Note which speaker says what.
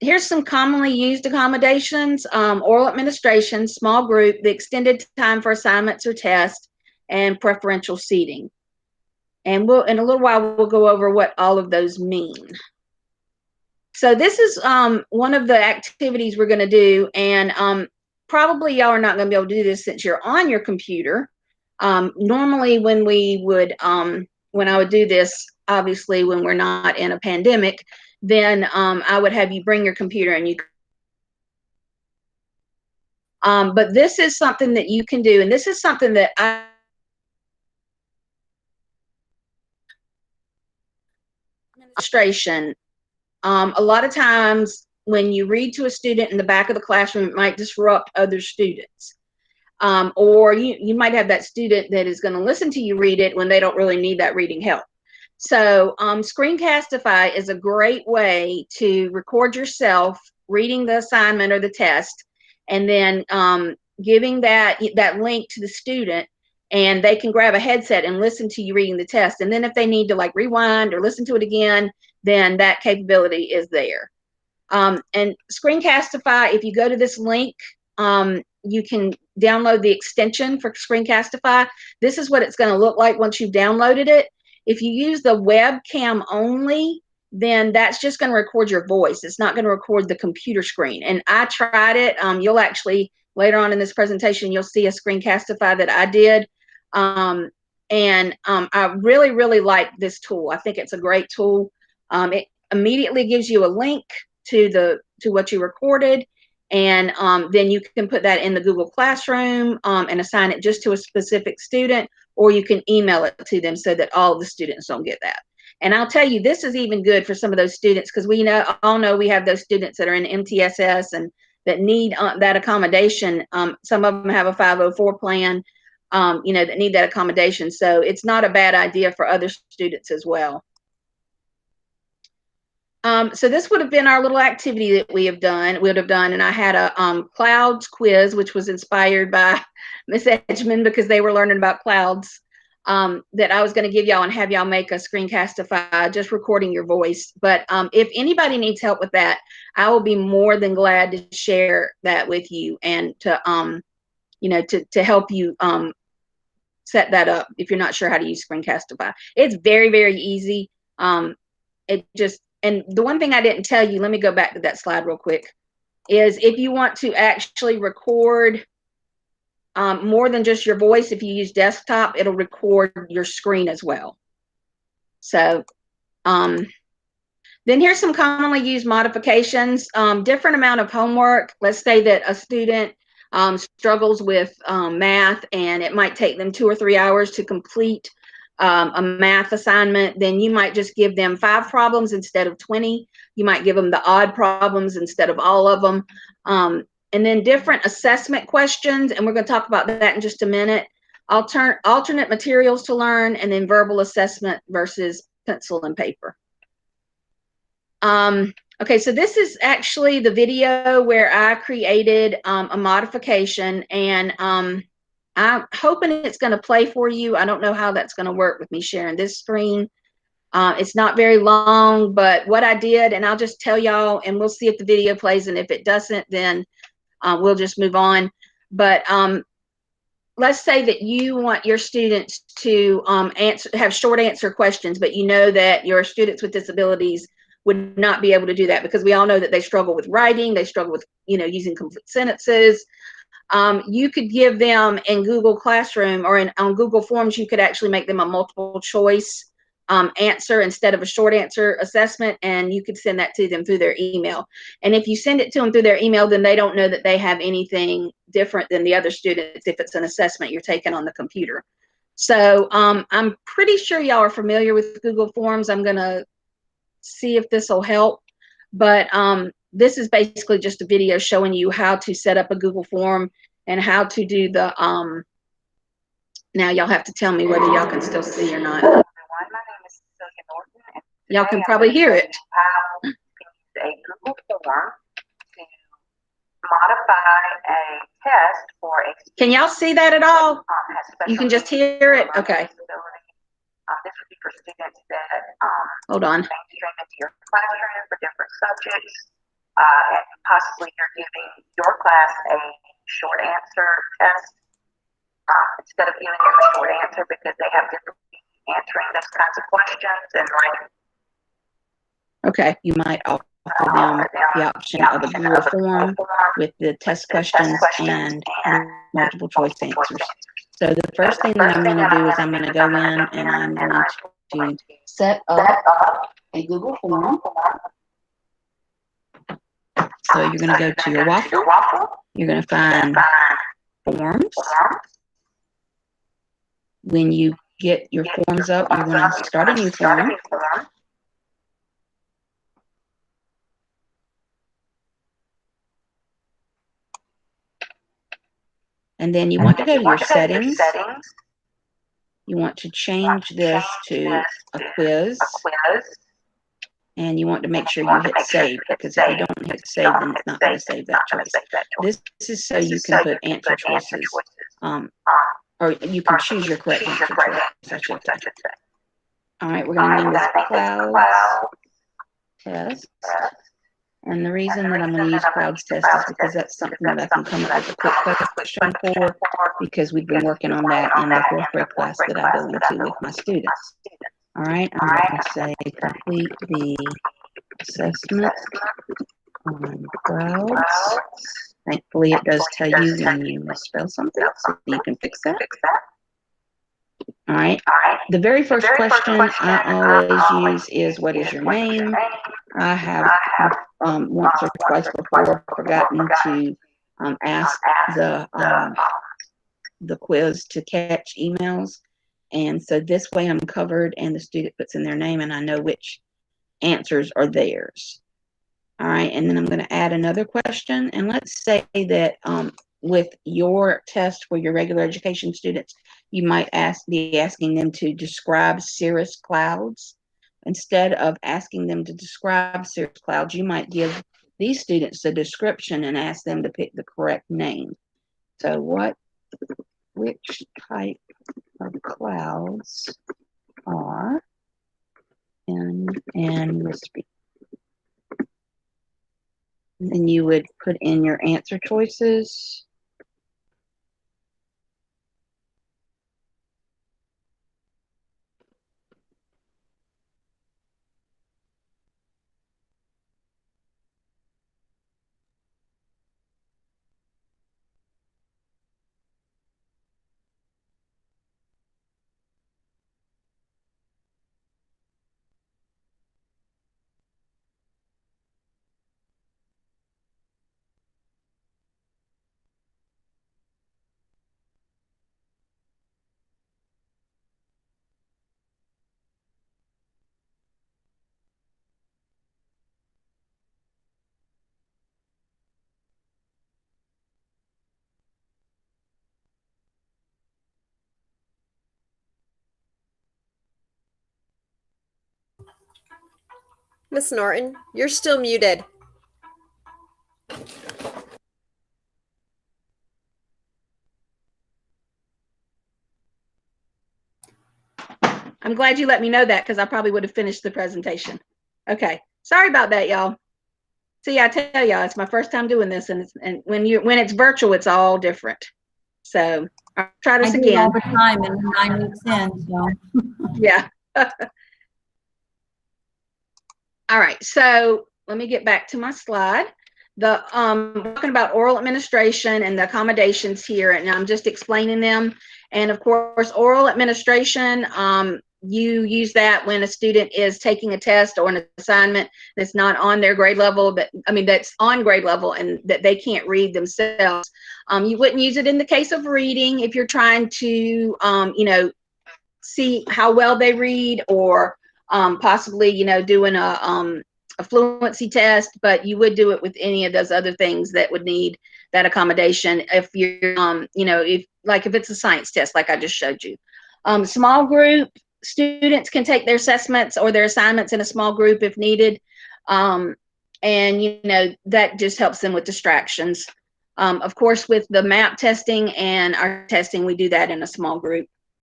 Speaker 1: Here's some commonly used accommodations: oral administration, small group, the extended time for assignments or tests, and preferential seating. And in a little while, we'll go over what all of those mean. So this is one of the activities we're going to do, and probably y'all are not going to be able to do this since you're on your computer. Normally when I would do this, obviously when we're not in a pandemic, then I would have you bring your computer and you but this is something that you can do, and this is something that administration. A lot of times when you read to a student in the back of the classroom, it might disrupt other students. Or you might have that student that is going to listen to you read it when they don't really need that reading help. So Screencastify is a great way to record yourself reading the assignment or the test, and then giving that link to the student, and they can grab a headset and listen to you reading the test. And then if they need to like rewind or listen to it again, then that capability is there. And Screencastify, if you go to this link, you can download the extension for Screencastify. This is what it's going to look like once you've downloaded it. If you use the webcam only, then that's just going to record your voice. It's not going to record the computer screen. And I tried it. You'll actually, later on in this presentation, you'll see a Screencastify that I did. I really, really like this tool. I think it's a great tool. It immediately gives you a link to what you recorded, and then you can put that in the Google Classroom and assign it just to a specific student, or you can email it to them so that all of the students don't get that. And I'll tell you, this is even good for some of those students, because we all know we have those students that are in MTSS and that need that accommodation. Some of them have a 504 plan, that need that accommodation. So it's not a bad idea for other students as well. So this would have been our little activity that we would have done, and I had a clouds quiz, which was inspired by Miss Edgman, because they were learning about clouds, that I was going to give y'all and have y'all make a Screencastify, just recording your voice. But if anybody needs help with that, I will be more than glad to share that with you, and to to help you set that up if you're not sure how to use Screencastify. It's very, very easy. And the one thing I didn't tell you, let me go back to that slide real quick, is if you want to actually record more than just your voice, if you use desktop, it'll record your screen as well. So then here's some commonly used modifications. Different amount of homework. Let's say that a student struggles with math, and it might take them 2 or 3 hours to complete a math assignment. Then you might just give them 5 problems instead of 20. You might give them the odd problems instead of all of them. And then different assessment questions, and we're going to talk about that in just a minute. Alternate materials to learn, and then verbal assessment versus pencil and paper. Okay, so this is actually the video where I created a modification, and I'm hoping it's going to play for you. I don't know how that's going to work with me sharing this screen. It's not very long, but what I did, and I'll just tell y'all, and we'll see if the video plays, and if it doesn't, then we'll just move on. But let's say that you want your students to have short answer questions, but you know that your students with disabilities would not be able to do that, because we all know that they struggle with writing, they struggle with using complete sentences. You could give them in Google Classroom or on Google Forms, you could actually make them a multiple choice answer instead of a short answer assessment, and you could send that to them through their email. And if you send it to them through their email, then they don't know that they have anything different than the other students if it's an assessment you're taking on the computer. So I'm pretty sure y'all are familiar with Google Forms. I'm going to see if this will help, but this is basically just a video showing you how to set up a Google form and how to do the now y'all have to tell me whether y'all can still see or not. Y'all can probably hear it.
Speaker 2: How you can use a Google form to modify a test for a student.
Speaker 1: Can y'all see that at all? You can just hear it? Okay.
Speaker 2: This would be for students that
Speaker 1: hold on.
Speaker 2: mainstream into your classroom for different subjects. and possibly you're giving your class a short answer test instead of giving them a short answer because they have difficulty answering those kinds of questions and writing.
Speaker 1: Okay, you might offer them the option of a Google form with the test questions and multiple choice answers. So the first thing that I'm going to do is I'm going to go in and I'm going to set up a Google form. So you're going to go to your waffle. You're going to find forms. When you get your forms up, you're going to start a new form. And then you want to go to your settings. You want to change this to a quiz. And you want to make sure you hit save, because if you don't hit save, then it's not going to save that choice. This is so you can put answer choices, or you can choose your correct answer choice, I should say. All right, we're going to name this clouds test. And the reason that I'm going to use clouds test is because that's something that I can come up with a quick question for, because we've been working on that in the fourth grade class that I go into with my students. All right, I'm going to say complete the assessment on clouds. Thankfully, it does tell you when you misspell something, so you can fix that. All right, the very first question I always use is, what is your name? I have once or twice before forgotten to ask the quiz to catch emails. And so this way I'm covered and the student puts in their name and I know which answers are theirs. All right, and then I'm going to add another question. And let's say that with your test for your regular education students, you might be asking them to describe cirrus clouds. Instead of asking them to describe cirrus clouds, you might give these students a description and ask them to pick the correct name. So which type of clouds are in wispy? And then you would put in your answer choices.
Speaker 3: Miss Norton, you're still muted.
Speaker 1: I'm glad you let me know that, because I probably would have finished the presentation. Okay, sorry about that, y'all. See, I tell y'all, it's my first time doing this, and when it's virtual, it's all different. So I'll try this again.
Speaker 4: I do it all the time, and 9 weeks in, so.
Speaker 1: Yeah. All right, so let me get back to my slide. Talking about oral administration and the accommodations here, and I'm just explaining them. And of course, oral administration, you use that when a student is taking a test or an assignment that's not on their grade level, that's on grade level and that they can't read themselves. You wouldn't use it in the case of reading if you're trying to, see how well they read, or possibly, doing a fluency test, but you would do it with any of those other things that would need that accommodation. If you're, if it's a science test, like I just showed you. Small group students can take their assessments or their assignments in a small group if needed. And, that just helps them with distractions. Of course, with the MAP testing and our testing, we do that in a small group.